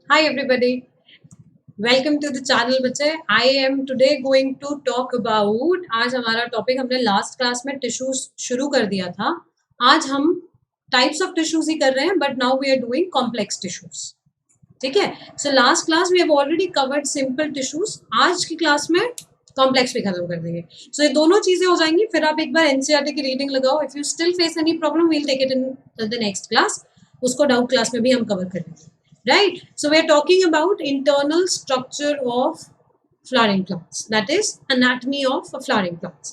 Hi everybody, welcome to the channel बच्चे. I am today going to talk about आज हमारा topic हमने last class में tissues शुरू कर दिया था. आज हम टाइप्स ऑफ टिश्यूज ही कर रहे हैं but now we are doing complex tissues. ठीक है. So last class we have already covered simple tissues. आज की क्लास में कॉम्प्लेक्स भी खत्म कर देंगे. सो ये दोनों चीजें हो जाएंगी. फिर आप एक बार एनसीईआरटी की रीडिंग लगाओ. If you still face any problem we'll take it in the next class. उसको डाउट क्लास में भी हम कवर करेंगे. Right, so we're talking about internal structure of flowering plants, that is anatomy of flowering plants.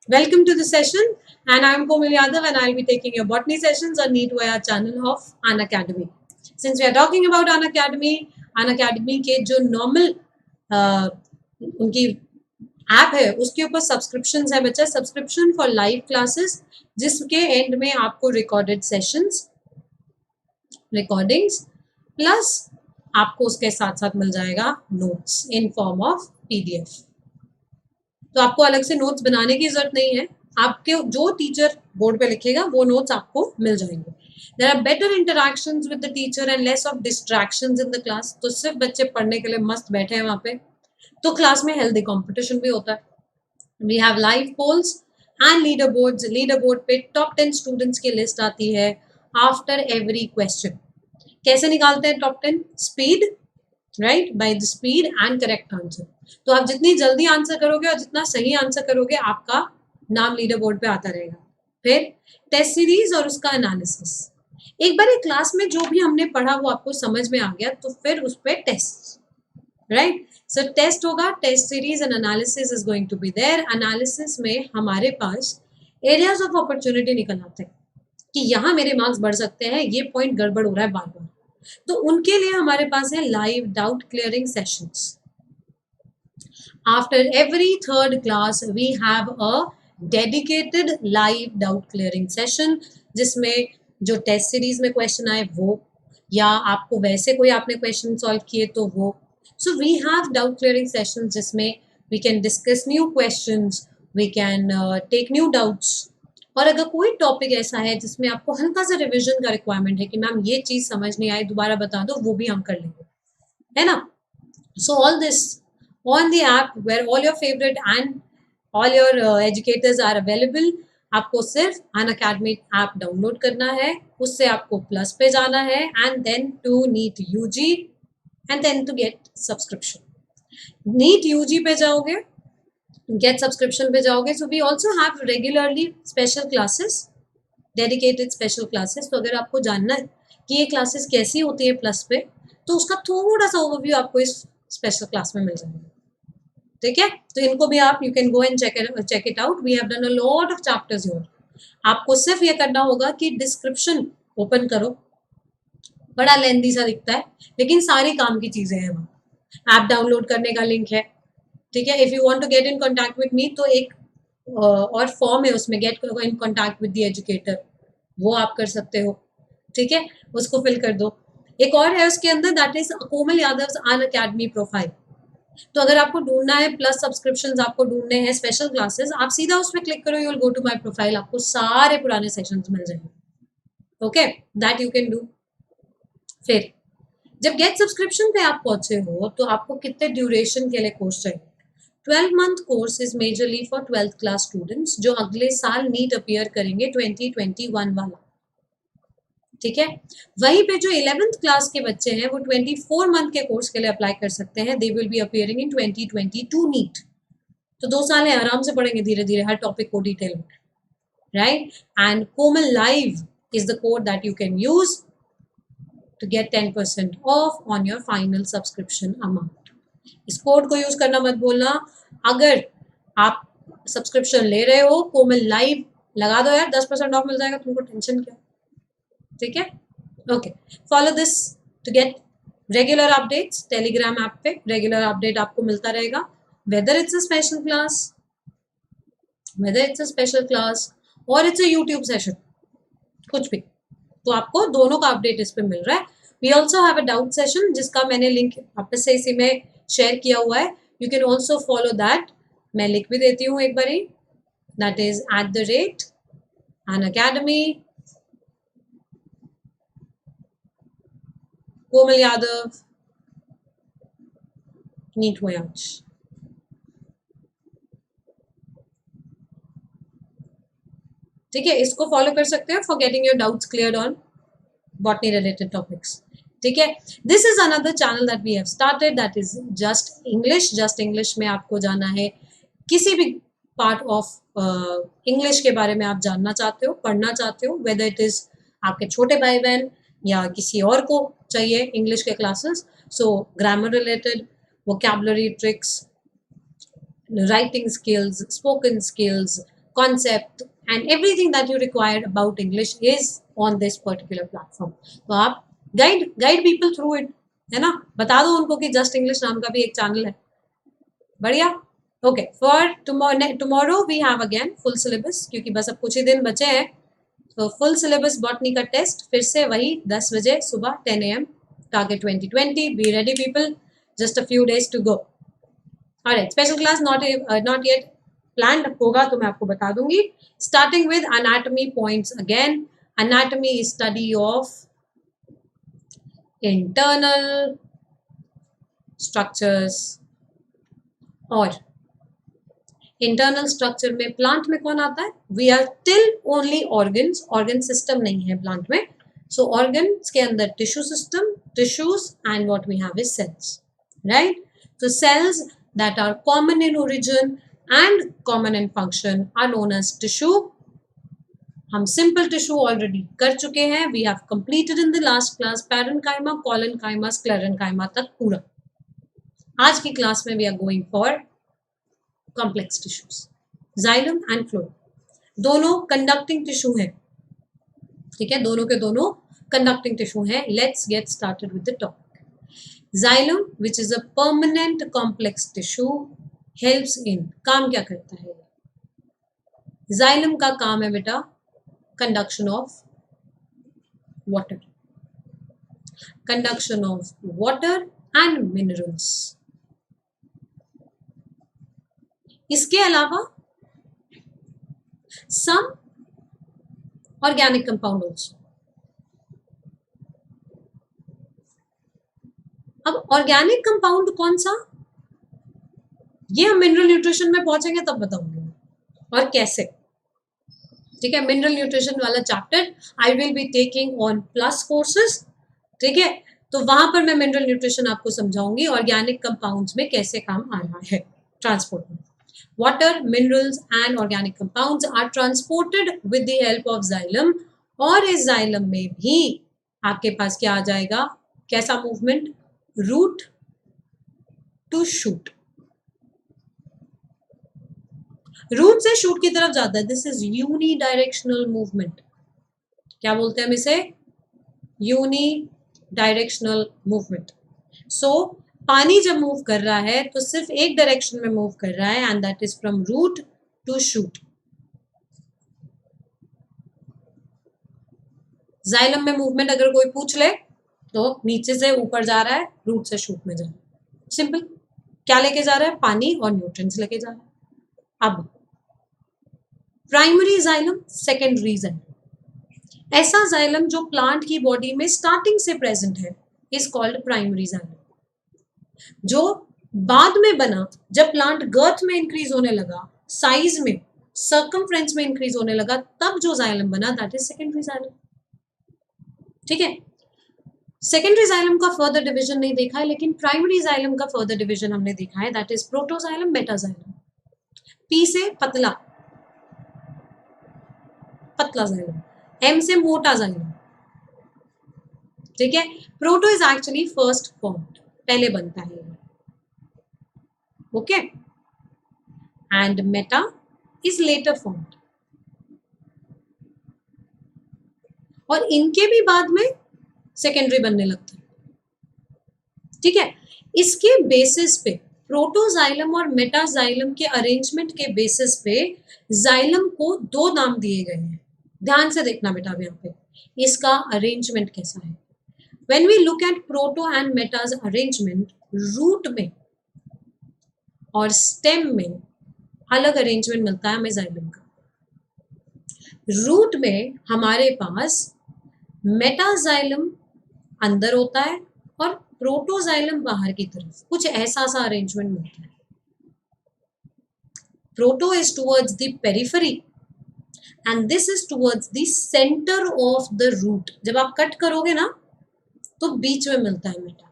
Welcome to the session, and I'm Komal Yadav and I'll be taking your botany sessions on NEET-VIA channel of Unacademy. Since we are talking about Unacademy के जो normal उनकी app है उसके ऊपर subscription है बच्चा. Subscription for live classes जिसके and में आपको रिकॉर्डेड सेशंस रिकॉर्डिंग्स प्लस आपको उसके साथ साथ मिल जाएगा notes in form of PDF. तो आपको अलग से नोट्स बनाने की जरूरत नहीं है. आपके जो टीचर बोर्ड पे लिखेगा वो नोट्स आपको मिल जाएंगे. There are better interactions with the teacher and less of distractions in the class. तो सिर्फ बच्चे पढ़ने के लिए मस्त बैठे हैं वहां पे. तो क्लास में हेल्दी कंपटीशन भी होता है. We have live polls and leader boards. Leader board पे टॉप 10 स्टूडेंट्स की लिस्ट आती है आफ्टर एवरी क्वेश्चन. कैसे निकालते हैं top 10? Speed, right, by the speed and correct answer. तो आप जितनी जल्दी आंसर करोगे और जितना सही आंसर करोगे आपका नाम लीडर बोर्ड पे आता रहेगा. फिर टेस्ट सीरीज और उसका एनालिसिस. एक बार एक क्लास में जो भी हमने पढ़ा वो आपको समझ में आ गया तो फिर उस पर टेस्ट, राइट. सो टेस्ट होगा, test series and analysis is going to be there. Analysis में हमारे पास एरियाज ऑफ अपॉर्चुनिटी निकल आते हैं कि यहाँ मेरे मार्क्स बढ़ सकते हैं, ये पॉइंट गड़बड़ हो रहा है बार बार. तो उनके लिए हमारे पास है live doubt clearing sessions. After every third class we have a dedicated live doubt clearing session जिसमें जो टेस्ट सीरीज में क्वेश्चन आए वो या आपको वैसे कोई आपने क्वेश्चन सॉल्व किए तो वो. So we have doubt clearing session जिसमें we can discuss new questions, we can take new doubts. और अगर कोई टॉपिक ऐसा है जिसमें आपको हल्का सा रिवीजन का रिक्वायरमेंट है कि मैम ये चीज समझ नहीं आई दोबारा बता दो, वो भी हम कर लेंगे, है ना. So all this on the app where all your favourite and all your educators are available. आपको सिर्फ अनअकैडमी ऐप डाउनलोड करना है, उससे आपको प्लस पे जाना है and then to NEET UG and then to get subscription. NEET UG पे जाओगे, get subscription पे जाओगे. So we also have regularly special classes, dedicated special classes. तो अगर आपको जानना है कि ये क्लासेस कैसी होती है प्लस पे तो उसका थोड़ा सा ओवरव्यू आपको इस स्पेशल क्लास में मिल जाएगा. ठीक है. तो इनको भी आप you can go and check it out. We have done a lot of chapters here. आपको सिर्फ ये करना होगा कि डिस्क्रिप्शन ओपन करो. बड़ा लेंथी सा दिखता है लेकिन सारी काम की चीजें हैं वहाँ. ऐप डाउनलोड करने का लिंक है. ठीक है. If you want to get in contact with me तो एक और फॉर्म है उसमें get in contact with the educator, वो आप कर सकते हो. ठीक है. उसको फिल कर दो. एक और है उसके अंदर that is Komal Yadav Unacademy profile. तो अगर आपको ढूंढना है प्लस सब्सक्रिप्शंस आपको ढूंढने हैं स्पेशल क्लासेस, आप सीधा उस पर क्लिक करो, you will go to my profile. आपको सारे पुराने सेशंस मिल जाएंगे. Okay, that you can do. फिर जब गेट सब्सक्रिप्शन पे आप पहुंचे हो तो आपको कितने ड्यूरेशन के लिए कोर्स चाहिए. 12-month course is majorly for 12th class students जो अगले साल नीट अपीयर करेंगे 2021 वाला. ठीक है. वहीं पे जो 11th क्लास के बच्चे हैं वो 24 मंथ के कोर्स के लिए अप्लाई कर सकते हैं. They will be appearing in 2022 NEET. तो 2 साल है, आराम से पढ़ेंगे धीरे धीरे हर टॉपिक को डिटेल में, right. And Komal live is the code that you can use to get 10% off on your final subscription amount. इस कोड को यूज करना मत बोलना. अगर आप सब्सक्रिप्शन ले रहे हो कोमल लाइव लगा दो यार, 10% ऑफ मिल जाएगा, तुमको टेंशन क्या. ठीक है. Okay, follow this to get regular updates. Telegram app पे रेगुलर अपडेट आपको मिलता रहेगा, whether it's a special class और इट्स अ यूट्यूब सेशन, कुछ भी. तो आपको दोनों का अपडेट इस पे मिल रहा है. We also have a doubt session जिसका मैंने लिंक वापस से इसी में शेयर किया हुआ है. You can also follow that. मैं लिख भी देती हूँ एक बारी. That is @Unacademy Komal Yadav NEET हुए आज। ठीक है, इसको फॉलो कर सकते हो for getting your doubts clear on botany related topics. ठीक है, this is another channel that we have started, that is just English में आपको जाना है, किसी भी पार्ट ऑफ इंग्लिश के बारे में आप जानना चाहते हो, पढ़ना चाहते हो, वेदर इट इज आपके छोटे भाई बहन या किसी और को चाहिए इंग्लिश के classes, so grammar related, vocabulary tricks, writing skills, spoken skills, concept, and everything that you require about English is on this particular platform. तो आप guide people through it, है ना, बता दो उनको कि जस्ट इंग्लिश नाम का भी एक चैनल है, बढ़िया। Okay, for tomorrow we have again full syllabus, क्योंकि बस अब कुछ ही दिन बचे हैं, तो फुल सिलेबस बॉटनी का टेस्ट फिर से वही 10 बजे सुबह 10 AM, target 2020, be ready people, just a few days to go. Alright, special class not yet planned, होगा तो मैं आपको बता दूंगी। Starting with anatomy points again, anatomy is study of internal structures, और इंटरनल स्ट्रक्चर में प्लांट में कौन आता है, we are till only organs, organ system नहीं है प्लांट में, सो ऑर्गन्स के अंदर tissue system, tissues, and what we have is cells, right. So cells that are common in origin and common in function are known as tissue. हम simple tissue already कर चुके हैं, we have completed in the last class parenchyma, collenchyma, sclerenchyma तक पूरा। आज की class में we are going for complex tissues, xylem and phloem, दोनों conducting tissue हैं, ठीक है, दोनों के दोनों conducting tissue हैं। Let's get started with the topic. Xylem, which is a permanent complex tissue, helps in, काम क्या करता है, xylem का काम है बेटा conduction of water, conduction of water and minerals। इसके अलावा some organic compound also। अब ऑर्गेनिक कंपाउंड कौन सा, ये हम मिनरल न्यूट्रिशन में पहुंचेंगे तब बताऊंगी और कैसे। ठीक है, मिनरल न्यूट्रिशन वाला chapter I will be taking on plus courses, ठीक है, तो वहां पर मैं मिनरल न्यूट्रिशन आपको समझाऊंगी, ऑर्गेनिक कंपाउंड्स में कैसे काम आ रहा है ट्रांसपोर्ट में। Water, minerals and organic compounds are transported with the help of xylem, और इस जाइलम में भी आपके पास क्या आ जाएगा, कैसा movement, root to shoot, root से शूट की तरफ जाता है, this is unidirectional movement. क्या बोलते हैं हम इसे, यूनी डायरेक्शनल मूवमेंट। सो पानी जब मूव कर रहा है तो सिर्फ एक डायरेक्शन में मूव कर रहा है, and that is from root to shoot. Xylem में मूवमेंट अगर कोई पूछ ले तो नीचे से ऊपर जा रहा है, रूट से शूट में जा रहा है, सिंपल। क्या लेके जा रहा है, पानी और न्यूट्रिएंट्स लेके जा रहा है। अब प्राइमरी जाइलम, सेकेंडरी जाइलम, ऐसा जाइलम जो प्लांट की बॉडी में स्टार्टिंग से प्रेजेंट है इज कॉल्ड प्राइमरी जाइलम। जो बाद में बना, जब प्लांट गर्थ में इंक्रीज होने लगा, साइज में, सर्कमफ्रेंस में इंक्रीज होने लगा, तब जो जाइलम बना दैट इज सेकेंडरी जाइलम। ठीक है, सेकेंडरी जाइलम का फर्दर डिवीजन नहीं देखा है, लेकिन प्राइमरी जाइलम का फर्दर डिवीजन हमने देखा है, that is protoxylem, metaxylem. P से पतला, पतला जाइलम, एम से मोटा जाइलम। ठीक है, proto is actually first formed, पहले बनता है, okay, and meta is later formed, और इनके भी बाद में सेकेंडरी बनने लगता है। ठीक है, इसके बेसिस पे, प्रोटोजाइलम और मेटाजाइलम के अरेंजमेंट के बेसिस पे जाइलम को दो नाम दिए गए हैं। ध्यान से देखना बेटा यहाँ पे इसका अरेंजमेंट कैसा है। When we look at proto and metas arrangement, root में और स्टेम में अलग अरेंजमेंट मिलता है हमें जाइलम का। रूट में हमारे पास मेटाजाइलम अंदर होता है और प्रोटोजाइलम बाहर की तरफ। कुछ ऐसा सा अरेंजमेंट मिलता है। Proto is towards the periphery and this is towards the centre of the root. जब आप कट करोगे ना तो बीच में मिलता है मेटा।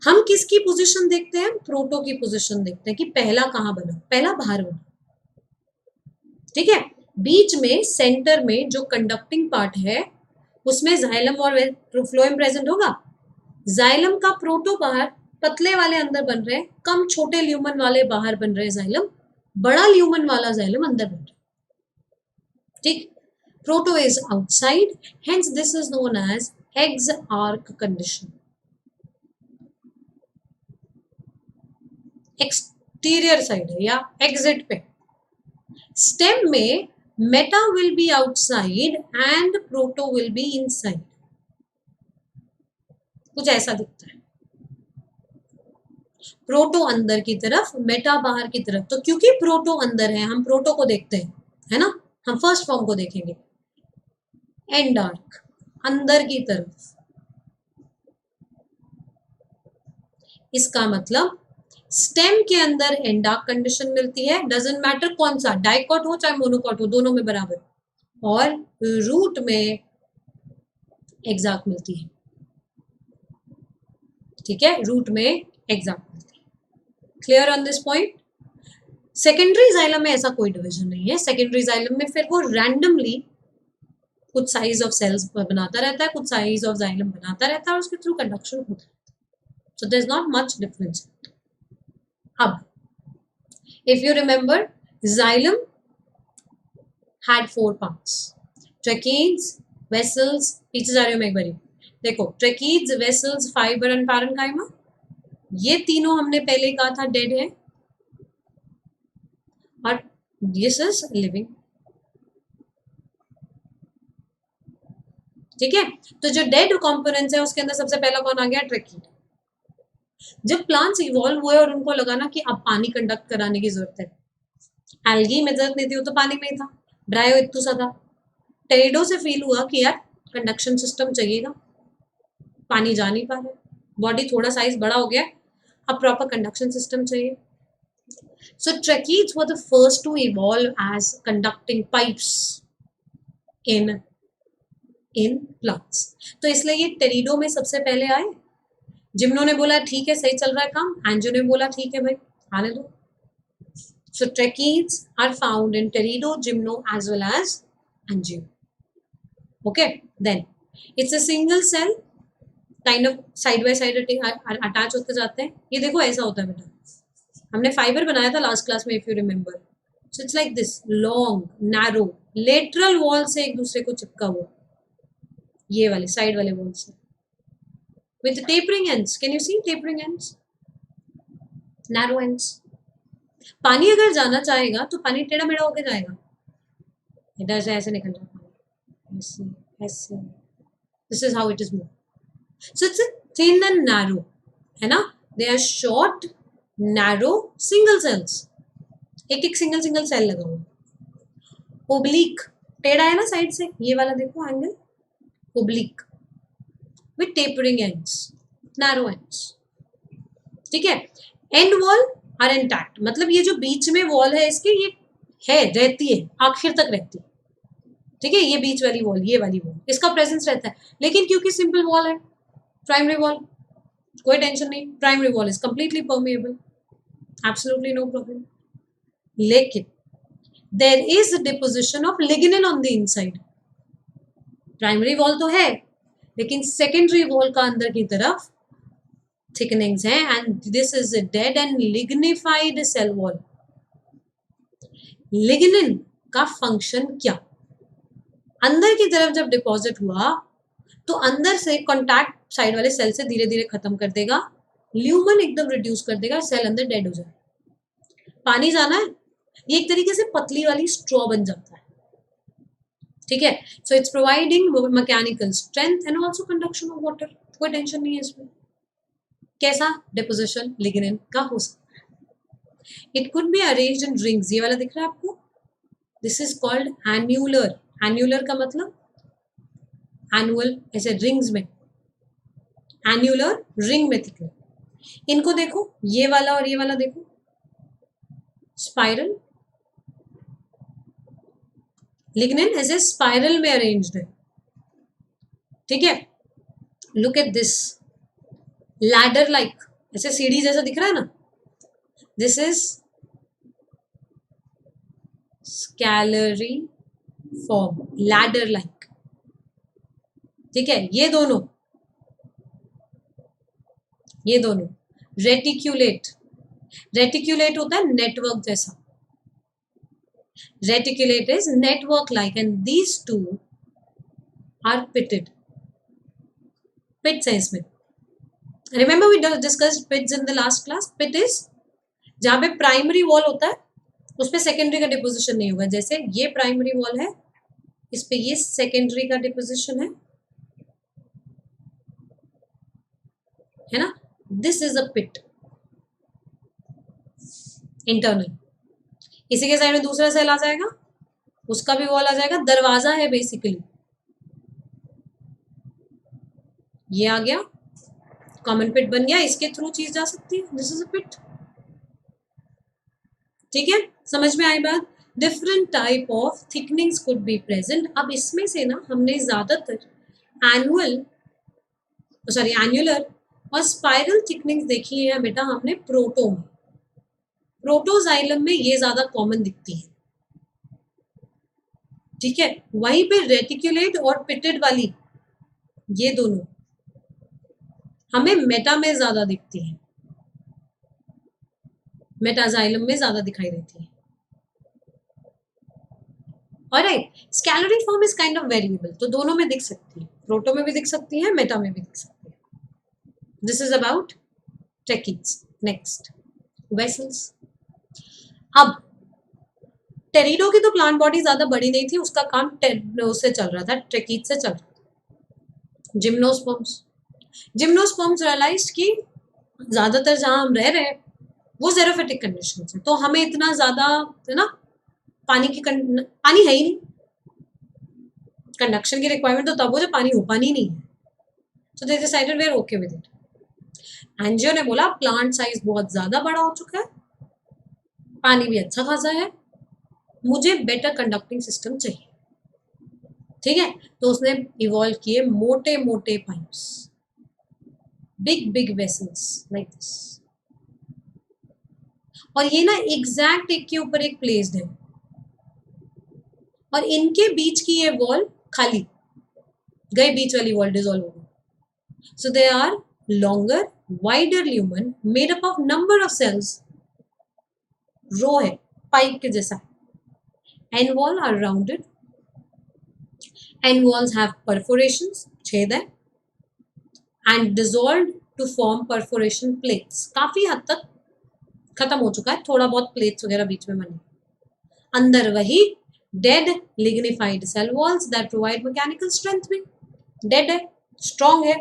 हम किसकी पोजीशन देखते हैं? प्रोटो की पोजीशन देखते हैं कि पहला कहां बना, पहला बाहर बना, ठीक है। बीच में सेंटर में जो कंडक्टिंग पार्ट है उसमें जाइलम और फ्लोएम प्रेजेंट होगा। जाइलम का प्रोटो बाहर, पतले वाले अंदर बन रहे हैं, कम छोटे ल्यूमन वाले बाहर बन रहे हैं जाइलम, बड़ा ल्यूमन वाला जाइलम अंदर बन रहा है, ठीक। Proto is outside, hence this is known as exarch condition. Exterior side है या एग्जिट पे। स्टेम में meta will be outside and proto will be inside. कुछ ऐसा दिखता है, प्रोटो अंदर की तरफ, मेटा बाहर की तरफ। तो क्योंकि प्रोटो अंदर है, हम प्रोटो को देखते हैं, है ना। हम फर्स्ट फॉर्म को देखेंगे, एंड आर्क अंदर की तरफ। इसका मतलब स्टेम के अंदर एंड आर्क कंडीशन मिलती है, डजंट मैटर कौन सा, डाइकॉट हो चाहे मोनोकॉट हो, दोनों में बराबर। और रूट में एग्जैक्ट मिलती है, ठीक है, रूट में एग्जैक्ट मिलती है। Clear on this point? Secondary xylem में ऐसा कोई डिवीजन नहीं है। सेकेंडरी जाइलम में फिर वो रैंडमली कुछ साइज ऑफ सेल्स बनाता रहता है, कुछ साइज ऑफ जाइलम बनाता रहता है और उसके थ्रू कंडक्शन होता है। So there is not much difference. अब if you remember, xylem had 4 parts: tracheids, vessels। पीछे जा रही हूं मैं एक बारी, देखो, tracheids, vessels, fiber and parenchyma, ये तीनों हमने पहले कहा था डेड है, और दिस इज लिविंग, ठीक है। तो जो डेड कंपोनेंट्स है उसके अंदर सबसे पहला कौन आ गया? ट्रैकीड। जब प्लांट्स इवॉल्व हुए और उनको लगा ना कि अब पानी कंडक्ट कराने की जरूरत है, एल्गी में जरूरत नहीं थी, वो तो पानी में ही था, ब्रायो इतू सा था, टेरिडो से फील हुआ कि यार कंडक्शन सिस्टम चाहिएगा, पानी जा नहीं पा रहा, बॉडी थोड़ा साइज बड़ा हो गया, अब प्रॉपर कंडक्शन सिस्टम चाहिए। So tracheids were the first to evolve as conducting pipes in plants. तो इसलिए ये टेरिडो में सबसे पहले आए। जिम्नो ने बोला ठीक है सही चल रहा है काम, एंजियो ने बोला ठीक है भाई आने दो। So tracheids are found in Teredo, Gymno as well as Angio. Okay, then it's a single cell, kind of side by side attach होते जाते हैं। ये देखो ऐसा होता है बेटा, हमने फाइबर बनाया था लास्ट क्लास में, if you remember. So it's like this, long narrow, lateral wall से एक दूसरे को चिपका हुआ, ये वाले साइड वाले वॉल से, with tapering ends. Can you see tapering ends? Narrow ends. पानी अगर जाना चाहेगा तो पानी टेढ़ा मेढ़ा होके जाएगा, इधर से ऐसे निकल जाता है, ऐसे ऐसे। This is how it is move. So it's thin and narrow, है ना। They are short narrow single cells, एक एक सिंगल सिंगल सेल लगा हुआ। ओब्लिक, टेढ़ा है ना साइड से, ये वाला देखो angle, oblique with tapering ends, narrow ends, ठीक है। एंड वॉल आर इंटैक्ट, मतलब ये जो बीच में वॉल है इसके, ये है, रहती है, आखिर तक रहती है, ठीक है। ये बीच वाली वॉल, ये वाली वॉल, इसका प्रेजेंस रहता है। लेकिन क्योंकि सिंपल वॉल है, प्राइमरी वॉल, कोई टेंशन नहीं, primary wall is completely permeable, absolutely no problem. लेकिन there is deposition of lignin on the inside. Primary wall तो है, लेकिन सेकेंडरी वॉल का अंदर की तरफ थिकनिंग्स हैं, and this is a dead and lignified cell wall. Lignin का फंक्शन क्या? अंदर की तरफ जब डिपॉजिट हुआ तो अंदर से कॉन्टैक्ट साइड वाले सेल से धीरे धीरे खत्म कर देगा, ल्यूमन एकदम रिड्यूस कर देगा, सेल अंदर डेड हो जाए। पानी जाना है, ये एक तरीके से पतली वाली स्ट्रॉ बन जाता है, ठीक है। So it's providing mechanical strength and also conduction of water, कोई टेंशन नहीं है इसमें। कैसा डिपोजिशन लिग्निन का हो सकता है? It could be arranged in rings, ये वाला दिख रहा है आपको, this is called annular. Annular का मतलब एनुअल, ऐसे रिंग्स में, एन्युलर रिंग में थिकनिंग। इनको देखो, ये वाला और ये वाला देखो, स्पाइरल, लिग्निन ऐसे स्पाइरल में अरेंज्ड है, ठीक है। Look at this, ladder like, ऐसे सीढ़ी जैसा दिख रहा है ना, this is scalariform, ladder like, ठीक है। ये दोनों रेटिक्यूलेट, रेटिक्यूलेट होता है नेटवर्क जैसा, reticulate is network like, and these two are pitted, pits है इसमें। Remember we discussed pits in the last class. Pit is जहां पे प्राइमरी वॉल होता है उस पे सेकेंडरी का डिपोजिशन नहीं होगा, जैसे ये प्राइमरी वॉल है, इस पे ये सेकेंडरी का डिपोजिशन है ना। This is a pit, internal. इसी के साइड में दूसरा सेल आ जाएगा, उसका भी वॉल आ जाएगा, दरवाजा है बेसिकली, ये आ गया, कॉमन पिट बन गया, इसके थ्रू चीज जा सकती है, दिस इज अ पिट, ठीक है। समझ में आई बात। Different type of thickenings could be present. अब इसमें से ना हमने ज्यादातर एन्युलर और स्पाइरल थिकनिंग्स देखी है बेटा हमने प्रोटो में, प्रोटोजाइलम में ये ज्यादा कॉमन दिखती है, ठीक है। वहीं पे रेटिकुलेट और पिटेड वाली ये दोनों हमें मेटा में ज्यादा दिखती है, मेटाजाइलम में ज्यादा दिखाई देती है। Alright, scalariform is kind of variable, तो दोनों में दिख सकती है, प्रोटो में भी दिख सकती है, मेटा में भी दिख सकती है। This is about tracheids. Next, vessels. अब टेरिडो की तो प्लांट बॉडी ज्यादा बड़ी नहीं थी, उसका काम उससे चल रहा था, ट्रेकीज से चल रहा था। जिम्नोस्पर्म्स, जिम्नोस्पर्म्स रियलाइज्ड कि ज्यादातर जहां हम रह रहे हैं वो जेरोफिटिक कंडीशन है, तो हमें इतना ज्यादा है ना पानी है ही नहीं, कंडक्शन की रिक्वायरमेंट तो तब हो जब पानी नहीं है, तो they decided we are okay with it. NGO ने बोला प्लांट साइज बहुत ज्यादा बड़ा हो चुका है, पानी भी अच्छा खासा है, मुझे बेटर कंडक्टिंग सिस्टम चाहिए, ठीक है। तो उसने इवॉल्व किए मोटे मोटे pipes, big big vessels like this, और ये ना एग्जैक्ट एक के ऊपर एक प्लेस्ड है, और इनके बीच की ये वॉल खाली गई, बीच वाली वॉल डिसॉल्व हो गई। So they are longer wider lumen made up of number of cells, row है पाइप के जैसा, and wall are rounded, and walls have perforations, छेद है, and dissolved to form perforation plates. काफी हद तक खत्म हो चुका है, थोड़ा बहुत प्लेट्स वगैरह बीच में बने, अंदर वही dead lignified cell walls that provide mechanical strength भी, डेड है, स्ट्रॉन्ग है,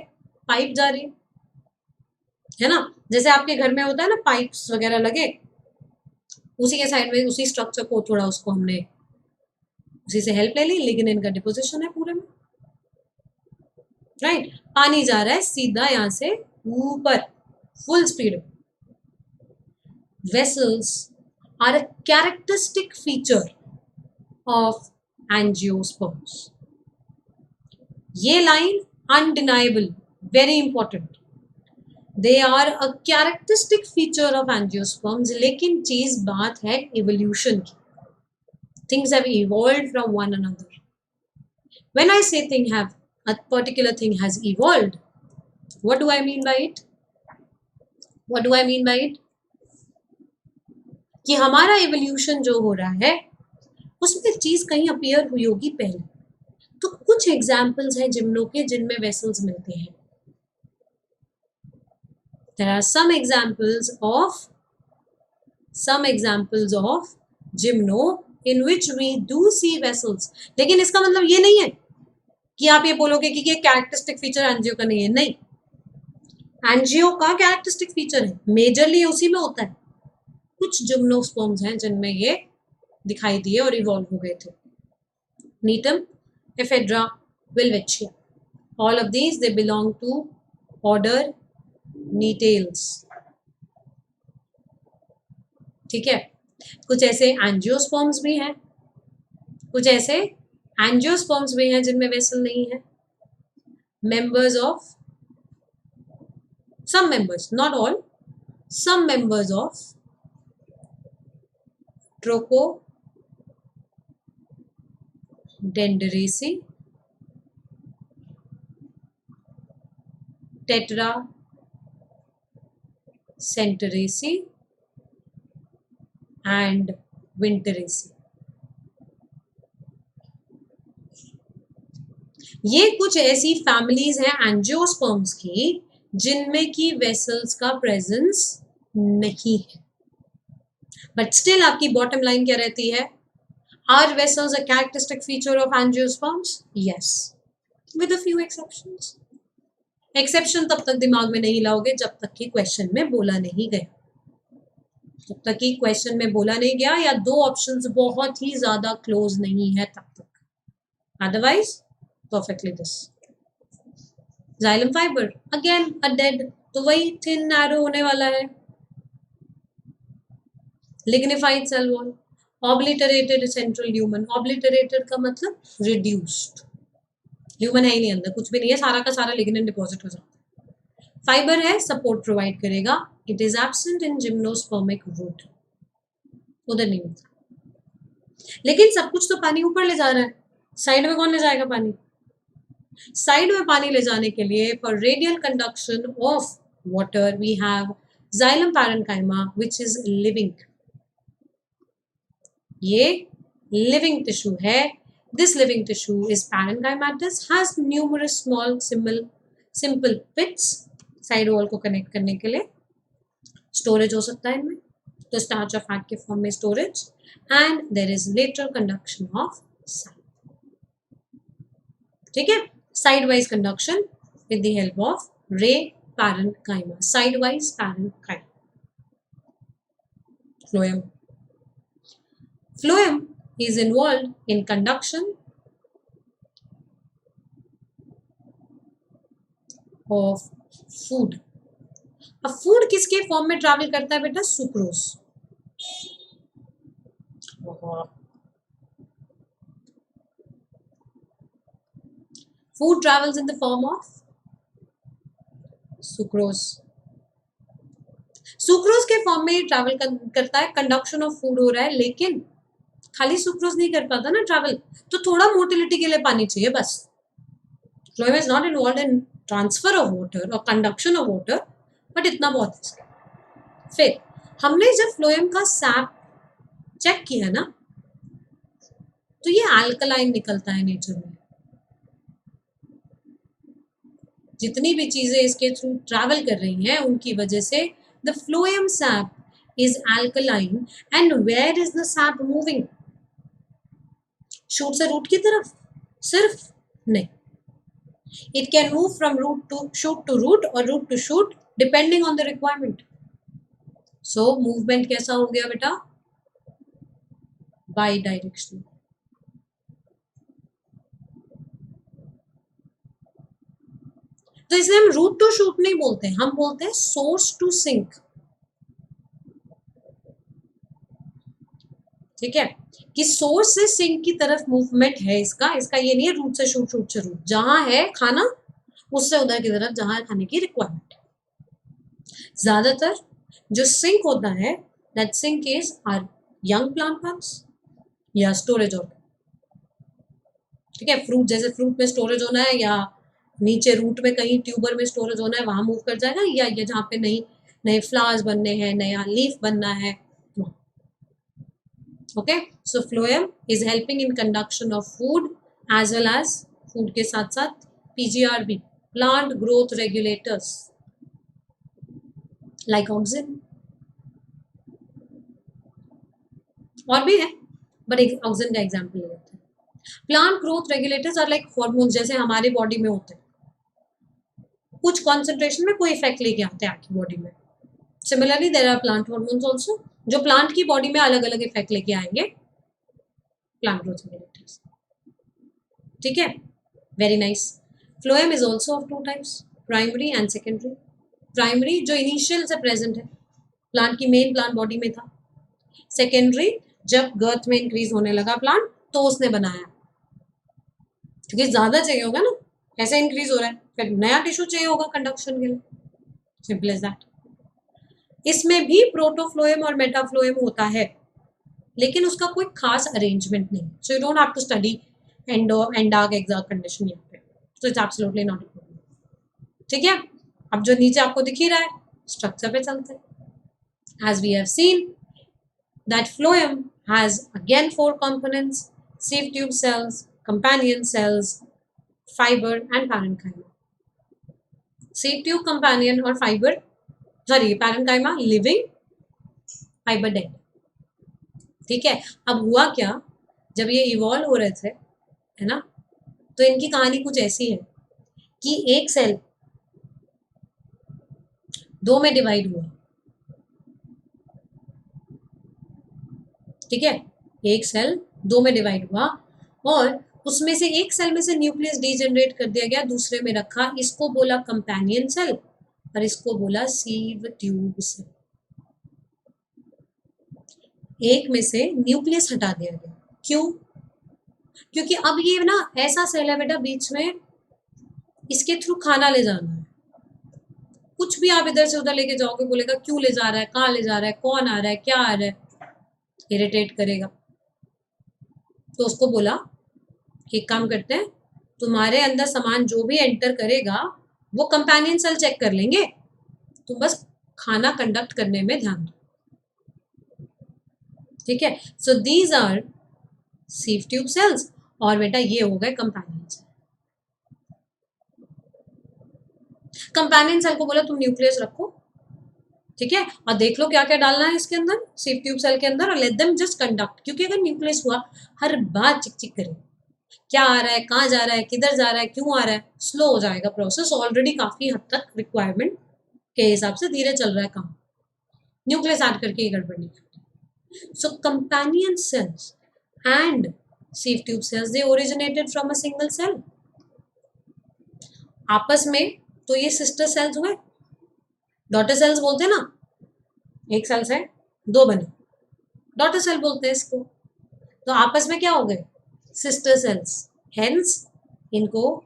पाइप जा रही है ना, जैसे आपके घर में होता है ना पाइप्स वगैरह लगे, उसी के साइड में उसी स्ट्रक्चर को थोड़ा उसको हमने उसी से हेल्प ले ली, लिग्निन का डिपोजिशन है पूरे में, राइट। पानी जा रहा है सीधा यहां से ऊपर full speed. Vessels are a characteristic feature of angiosperms. ये line undeniable, very important. They are a characteristic feature of angiosperms. लेकिन चीज बात है evolution की. Things have evolved from one another. When I say a particular thing has evolved, what do I mean by it? What do I mean by it? कि हमारा evolution जो हो रहा है उसमें चीज कहीं अपीयर हुई होगी पहले, तो कुछ एग्जाम्पल्स हैं जिम्नो के जिनमें वेसल्स मिलते हैं। There are some examples of gymno in which we do see vessels, लेकिन इसका मतलब ये नहीं है कि आप ये बोलोगे कि ये कैरेक्टरिस्टिक फीचर एंजियो का नहीं है, नहीं, एंजियो का कैरेक्टरिस्टिक फीचर है, मेजरली उसी में होता है। कुछ जिम्नोस्पर्म्स हैं जिनमें ये दिखाई दिए और इवॉल्व हो गए थे। Gnetum, Ephedra, Welwitschia, all of these they belong to order Gnetales, ठीक है। कुछ ऐसे एंजियोस्पर्म्स भी हैं, कुछ ऐसे एंजियोस्पर्म्स भी हैं जिनमें वेसल नहीं है। members of some members, not all, some members of Trochodenderaceae, Tetracenteraceae and Winteraceae, ये कुछ ऐसी फैमिलीज हैं एंजियोस्पर्म्स की जिनमें की वेसल्स का प्रेजेंस नहीं है, बट स्टिल आपकी बॉटम लाइन क्या रहती है? Are vessels a characteristic feature of angiosperms? Yes, with a few exceptions. Exception तब तक दिमाग में नहीं लाओगे जब तक कि क्वेश्चन में बोला नहीं गया, जब तक कि क्वेश्चन में बोला नहीं गया या दो ऑप्शंस बहुत ही ज्यादा क्लोज नहीं है तब तक, otherwise perfectly this. Xylem fibre again a dead, तो वही थिन नैरो होने वाला है। Lignified cell wall, obliterated central lumen, obliterated का मतलब रिड्यूस्ड, ल्यूमन है ही नहीं अंदर, कुछ भी नहीं है, सारा का सारा लिग्निन डिपॉजिट हो जाता है। फाइबर है, सपोर्ट प्रोवाइड करेगा, it is absent in gymnospermic wood, उधर नहीं मिलता। लेकिन सब कुछ तो पानी ऊपर ले जा रहा है, साइड में कौन ले जाएगा पानी? साइड में पानी ले जाने के लिए for radial conduction of water we have xylem parenchyma which is living, ये लिविंग टिश्यू है। This living tissue is parenchymatous, has numerous small simple pits, side wall को कनेक्ट करने के लिए। स्टोरेज हो सकता है इनमें, तो स्टार्च और फैट के फॉर्म में storage, and there is lateral conduction of side, ठीक है, side wise conduction with the help of ray parenchyma, side wise parenchyma. Phloem, phloem is involved in conduction of food। अब food किसके form में travel करता है बेटा? Sucrose. Food travels in the form of sucrose, sucrose के form में travel करता है, कंडक्शन ऑफ फूड हो रहा है, लेकिन खाली सुक्रोज नहीं कर पाता ना ट्रैवल, तो थोड़ा मोटिलिटी के लिए पानी चाहिए बस। Phloem is not involve in transfer of water और कंडक्शन ऑफ वाटर, बट इतना बहुत है। फिर हमने जब फ्लोएम का सैप चेक किया ना, तो ये अल्कलाइन निकलता है नेचर में। जितनी भी चीजें इसके थ्रू ट्रैवल कर रही हैं उनकी वजह से the phloem sap is alkaline. And where is the sap moving? Shoot से रूट की तरफ? सिर्फ नहीं, it can move from root to shoot to root और root to shoot depending on the requirement. So movement कैसा हो गया बेटा? Bidirectional. तो इसलिए हम रूट टू शूट नहीं बोलते, हम बोलते हैं सोर्स टू सिंक, ठीक है, कि सोर्स से सिंक की तरफ मूवमेंट है इसका। इसका ये नहीं है रूट से शूट, शूट से रूट, जहां है खाना उससे उधर की तरफ जहां खाने की रिक्वायरमेंट है। ज्यादातर जो सिंक होता है, that sink is are young plant parts या स्टोरेज ऑर्गन, ठीक है। फ्रूट, जैसे फ्रूट में स्टोरेज होना है, या नीचे रूट में कहीं ट्यूबर में स्टोरेज होना है, वहां मूव कर जाएगा, या ये जहाँ पे नई नए फ्लावर्स बनने हैं, नया लीफ बनना है। Okay, so phloem is helping in conduction of food as well as food के साथ साथ PGRB, plant growth regulators like auxin, और भी है, बट एक ऑक्सिन का एग्जाम्पल ले लेते हैं। Plant growth regulators are like hormones, जैसे हमारी बॉडी में होते हैं, कुछ कॉन्सेंट्रेशन में कोई इफेक्ट लेके आते हैं आपकी बॉडी में। Similarly there are plant hormones also, जो प्लांट की बॉडी में अलग अलग इफेक्ट लेके आएंगे, प्लांट ग्रोथ रेगुलेटर्स, ठीक है। Very nice. Phloem is also of two types, primary and secondary. Primary जो इनिशियल से प्रेजेंट है, प्लांट की मेन प्लांट बॉडी में था। सेकेंडरी जब गर्थ में इंक्रीज होने लगा प्लांट तो उसने बनाया, क्योंकि ज्यादा चाहिए होगा ना, ऐसे इंक्रीज हो रहा है, फिर नया टिश्यू चाहिए होगा कंडक्शन के लिए। Simple as that. इसमें भी प्रोटोफ्लोएम और मेटाफ्लोएम होता है, लेकिन उसका कोई खास अरेंजमेंट नहीं। So you don't have to study endarch exact condition यहाँ पे, so it's absolutely not important. ठीक है, अब जो नीचे आपको दिख ही रहा है, स्ट्रक्चर पे चलते हैं। As we have seen that phloem has again 4 components: sieve tube cells, companion cells, fiber and parenchyma. sieve tube, companion और fiber, sorry parenchyma living, fiber dead। ठीक है, अब हुआ क्या, जब ये इवॉल्व हो रहे थे, है ना, तो इनकी कहानी कुछ ऐसी है कि एक सेल 2 में डिवाइड हुआ। ठीक है, एक सेल 2 में डिवाइड हुआ और उसमें से एक सेल में से न्यूक्लियस डीजनरेट कर दिया गया, दूसरे में रखा, इसको बोला कंपेनियन सेल और इसको बोला सीव ट्यूब सेल। एक में से न्यूक्लियस हटा दिया गया, क्यों? क्योंकि अब ये ना ऐसा सेल है बेटा, बीच में इसके थ्रू खाना ले जाना है। कुछ भी आप इधर से उधर लेके जाओगे, बोलेगा क्यों ले जा रहा है, कहाँ ले जा रहा है, कौन आ रहा है, क्या आ रहा है, इरिटेट करेगा। तो उसको बोला कि काम करते हैं, तुम्हारे अंदर सामान जो भी एंटर करेगा वो कंपेनियन सेल चेक कर लेंगे, तुम बस खाना कंडक्ट करने में ध्यान दो। ठीक है, so these are sieve tube cells और बेटा ये हो गए कंपेनियन सेल। कंपेनियन सेल को बोला तुम न्यूक्लियस रखो, ठीक है, और देख लो क्या क्या डालना है इसके अंदर, सीव ट्यूब सेल के अंदर, और लेट देम जस्ट कंडक्ट। क्योंकि अगर न्यूक्लियस हुआ, हर बार चिक चिक करे, क्या आ रहा है, कहाँ जा रहा है, किधर जा रहा है, क्यों आ रहा है, स्लो हो जाएगा प्रोसेस। ऑलरेडी काफी हद तक रिक्वायरमेंट के हिसाब से धीरे चल रहा है काम, न्यूक्लियस ऐड करके ये गड़बड़ नहीं करती। So companion cells and sieve tube cells they originated from a single cell. आपस में तो ये सिस्टर सेल्स हुए, डॉटर सेल्स बोलते हैं ना, एक सेल से 2 बने, डॉटर सेल बोलते हैं इसको। तो आपस में क्या हो गए, सिस्टर सेल्स, हेंस इनको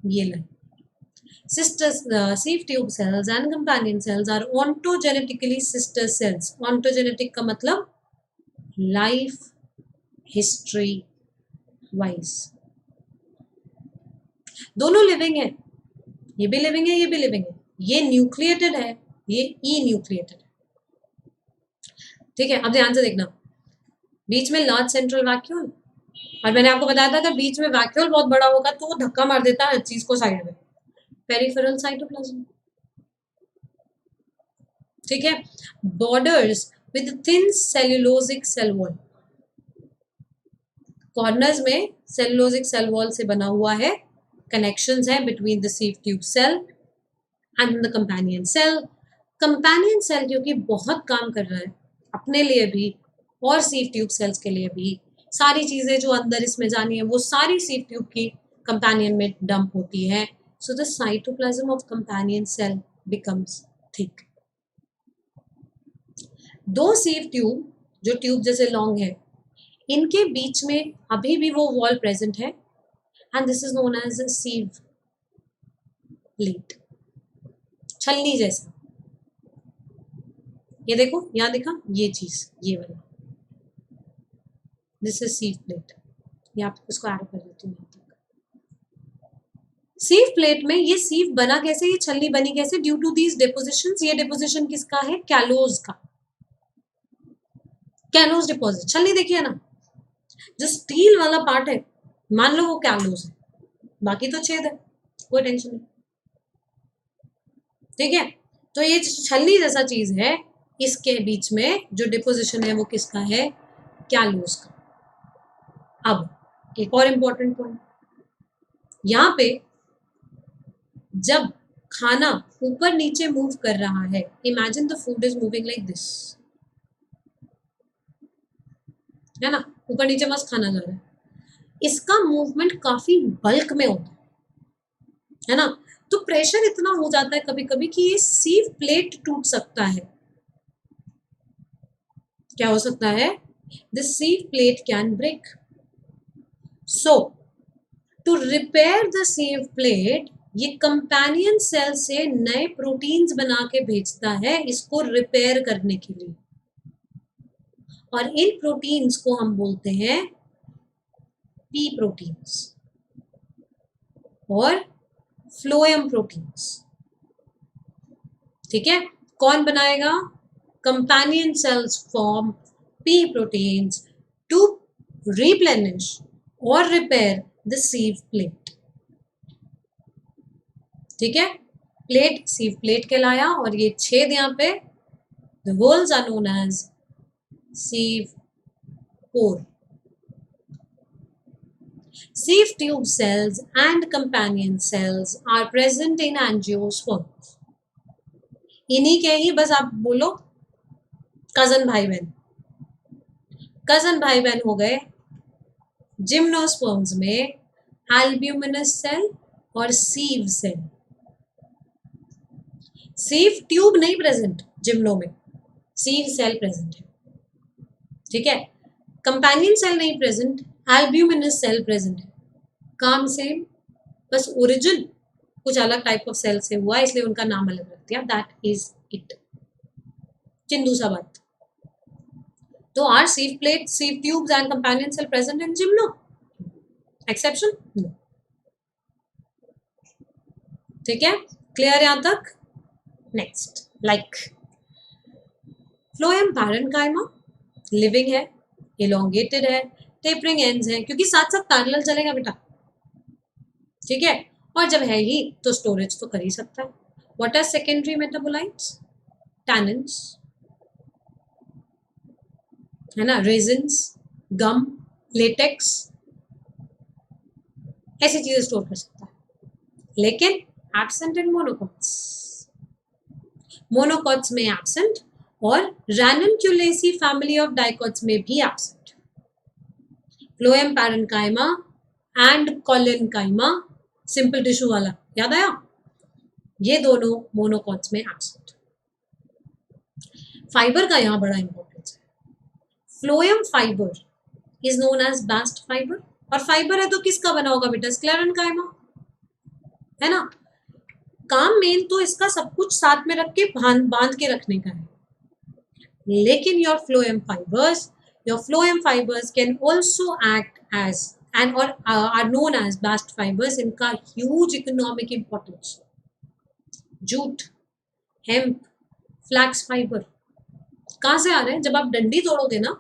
ये लें। Sister sieve tube cells and companion cells are ontogenetically sister cells. Ontogenetic का मतलब लाइफ हिस्ट्री वाइज दोनों लिविंग है, ये भी लिविंग है, ये भी लिविंग है, ये न्यूक्लिएटेड है, ये ई न्यूक्लिएटेड है। ठीक है, अब ध्यान से देखना, बीच में लार्ज सेंट्रल वैक्यूल, और मैंने आपको बताया था अगर बीच में वैक्यूल बहुत बड़ा होगा तो वो धक्का मार देता है हर चीज को साइड में, पेरिफेरल साइटोप्लाज्म। ठीक है, borders with thin cellulosic cell wall, corners में सेल्यूलोजिक सेल वॉल से बना हुआ है, कनेक्शंस है between the sieve tube cell and the companion cell. Companion cell क्योंकि बहुत काम कर रहा है अपने लिए भी और सीव ट्यूब सेल्स के लिए भी, सारी चीजें जो अंदर इसमें जानी है वो सारी सीव ट्यूब की कंपेनियन में डंप होती है। So the cytoplasm of companion cell becomes thick. 2 sieve tube जो ट्यूब जैसे लॉन्ग है, इनके बीच में अभी भी वो वॉल प्रेजेंट है and this is known as sieve plate, छलनी जैसा। ये देखो यहाँ दिखा, ये चीज, ये वाला, दिस इज सीव प्लेट। यहाँ पे इसको ऐड कर देती हूँ। सीव प्लेट में ये सीव बना कैसे, ये छलनी बनी कैसे? Due to these depositions. ये डिपोजिशन किसका है? कैलोज का। कैलोज डिपोजिट, छलनी देखिए ना, जो स्टील वाला पार्ट है मान लो वो कैलोज है, बाकी तो छेद है, कोई टेंशन नहीं। ठीक है, तो ये छलनी जैसा चीज है, इसके बीच में जो डिपोजिशन है वो किसका है? कैलोज का। अब एक और इंपॉर्टेंट पॉइंट, यहां पे जब खाना ऊपर नीचे मूव कर रहा है, imagine the food is moving like this, है ना, ऊपर नीचे मस्त खाना जा रहा है, इसका मूवमेंट काफी बल्क में होता है ना, तो प्रेशर इतना हो जाता है कभी कभी कि ये सीव प्लेट टूट सकता है। क्या हो सकता है? The sieve plate can break. So to repair the sieve plate, ये कंपेनियन सेल से नए प्रोटीन्स बना के भेजता है इसको रिपेयर करने के लिए, और इन प्रोटीन्स को हम बोलते हैं पी प्रोटीन्स और फ्लोएम प्रोटीन्स। ठीक है, कौन बनाएगा? Companion cells form P proteins to replenish और रिपेयर द सीव प्लेट। ठीक है, प्लेट सीव प्लेट कहलाया, और ये छेद यहाँ पे the holes are known as sieve pore. Sieve tube cells and companion cells are present in angiosperms. इन्हीं के ही बस आप बोलो कजन भाई बहन। कजन भाई बहन हो गए जिम्नोस्पर्म्स में एल्ब्यूमिनस सेल और सीव सेल। सीव ट्यूब नहीं प्रेजेंट जिम्नो में, सीव सेल प्रेजेंट है। ठीक है, कंपेनियन सेल नहीं प्रेजेंट, एल्ब्यूमिनस सेल प्रेजेंट है। काम सेम, बस ओरिजिन कुछ अलग टाइप ऑफ सेल से हुआ इसलिए उनका नाम अलग रख दिया, दैट इज इट। चिंदू सा बात। तो are sieve plate, sieve tubes and companion cell present in gymno? Exception? No. ठीक है, क्लियर यहां तक? Next, like phloem parenchyma living है, इलोंगेटेड है, टेपरिंग एंड्स है, क्योंकि साथ साथ पैरेलल चलेगा बेटा। ठीक है, और जब है ही तो स्टोरेज तो कर ही सकता है। What are secondary metabolites? Tannins है ना, रेजिन्स, गम, लेटेक्स, ऐसी चीजें स्टोर कर सकता है, लेकिन एब्सेंट इन मोनोकॉट्स। मोनोकॉट्स में एब्सेंट, और रैननक्यूलेसी फैमिली ऑफ डाइकॉट्स में भी absent. Phloem parenchyma and collenchyma, simple tissue वाला, याद आया? ये दोनों मोनोकॉट्स में एब्सेंट। फाइबर का यहां बड़ा इंपॉर्टेंस है। Phloem fibre is known as bast fibre, और फाइबर है तो किसका बना होगा बेटा? स्क्लेरेन्काइमा, है ना। काम मेन तो इसका सब कुछ साथ में रख के बांध के रखने का है, लेकिन your phloem fibres can also act as and or are known as bast fibers। इनका huge economic importance. Jute, hemp, flax fibre कहाँ से आ रहे हैं? जब आप डंडी तोड़ोगे ना,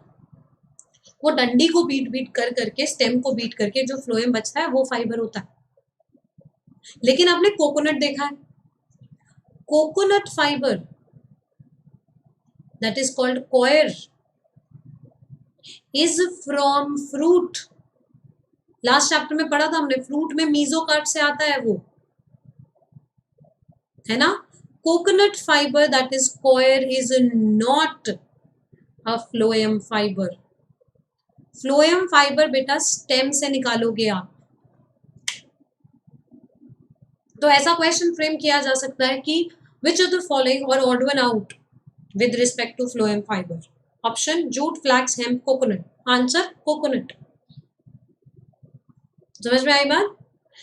वो डंडी को बीट कर करके, स्टेम को बीट करके जो फ्लोएम बचता है वो फाइबर होता है। लेकिन आपने कोकोनट देखा है, coconut fibre that is called coir is from fruit. Last chapter में पढ़ा था हमने, फ्रूट में मीजोकार्प से आता है वो, है ना। Coconut fibre that is coir is not a phloem fibre. Phloem fibre बेटा स्टेम से निकालोगे आप। तो ऐसा क्वेश्चन फ्रेम किया जा सकता है कि which of the following are odd one out with respect to phloem fibre? Option jute, flax, hemp, coconut. Answer coconut. समझ में आई बात?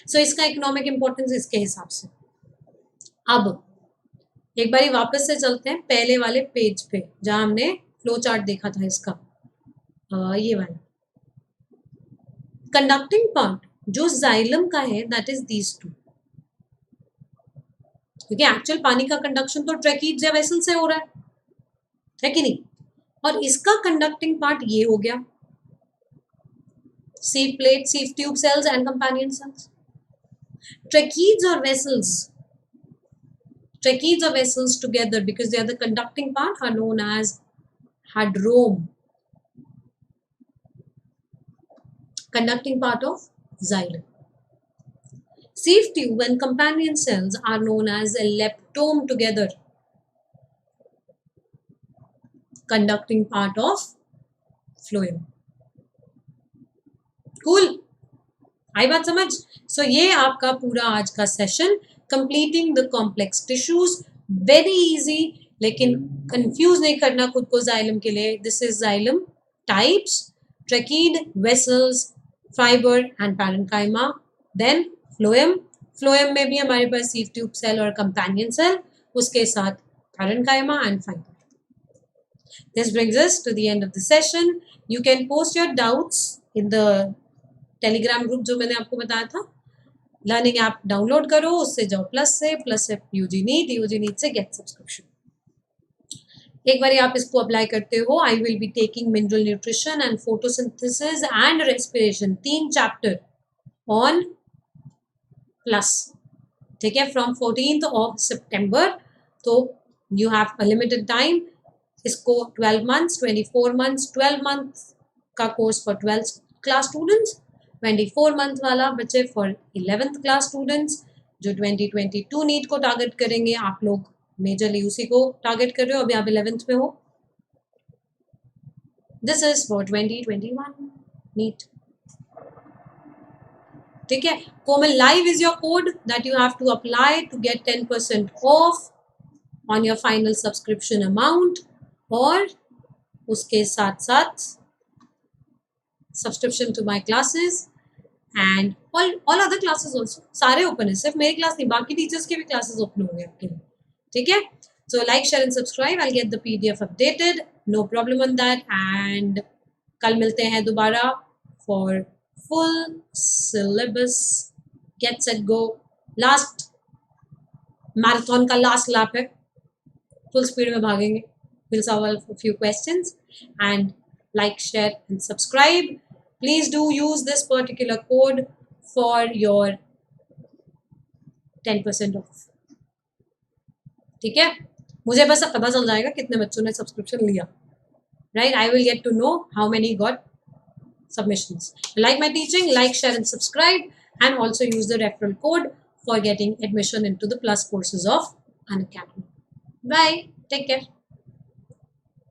सो इसका इकोनॉमिक इंपॉर्टेंस इसके हिसाब से। अब एक बारी वापस से चलते हैं पहले वाले पेज पे जहां हमने फ्लो चार्ट देखा था इसका, ये वाला कंडक्टिंग पार्ट जो जाइलम का है दैट इज दीज टू, क्योंकि एक्चुअल पानी का कंडक्शन तो ट्रैकीज या वेसल से हो रहा है कि नहीं, और इसका कंडक्टिंग पार्ट ये हो गया, sieve plate, sieve tube cells and companion cells. Tracheids or vessels together, because they are the conducting part, are known as hadrome, conducting part of xylem. Sieve tube and companion cells are known as a leptome together, conducting part of phloem. Cool, आई बात समझ? सो ये आपका पूरा आज का session completing the complex tissues, very easy, लेकिन कंफ्यूज नहीं करना खुद को जाइलम के लिए. This is xylem types, tracheid, vessels, fibre and parenchyma. Then phloem, phloem में भी हमारे पास सीव ट्यूब सेल और कंपेनियन सेल, उसके साथ parenchyma and fibre. This brings us to the end of the session. You can post your doubts in the Telegram group जो मैंने आपको बताया था. लर्निंग ऐप डाउनलोड करो, उससे जाओ प्लस से यूजी नीट से गेट सब्सक्रिप्शन. एक बार आप इसको अप्लाई करते हो, I will be taking mineral nutrition and photosynthesis and respiration, 3 chapter on plus. ठीक है, फ्रॉम 14th of September. तो you have a limited time. इसको 12 months, 24 months, 12 months का course for 12th class students, 24 month वाला बच्चे for 11th class students जो 2022 NEET को target करेंगे. आप लोग मेजरली उसी को टारगेट कर रहे हो, अभी आप 11th में हो. This is for 2021 NEET. ठीक है, Komal live is your code that you have to apply to get 10% off on your final subscription amount, और उसके साथ साथ subscription to my classes and all other classes also. सारे open है, सिर्फ मेरी क्लास नहीं, बाकी टीचर्स के भी क्लासेस ओपन होंगे आपके लिए. ठीक है, so like share and subscribe. I get the PDF updated, no problem on that. And कल मिलते हैं दोबारा for full syllabus. Get set go, last marathon का लास्ट लैप है, फुल स्पीड में भागेंगे. We'll solve a few questions. And like, share and subscribe. Please do use this particular code for your 10% off. ठीक है, मुझे बस अब पता चल जाएगा कितने बच्चों ने सब्सक्रिप्शन लिया. Right, I will get to know how many got submissions. Like my teaching, like, share and subscribe, and also use the referral code for getting admission into the plus courses of Unacademy. Bye, take care.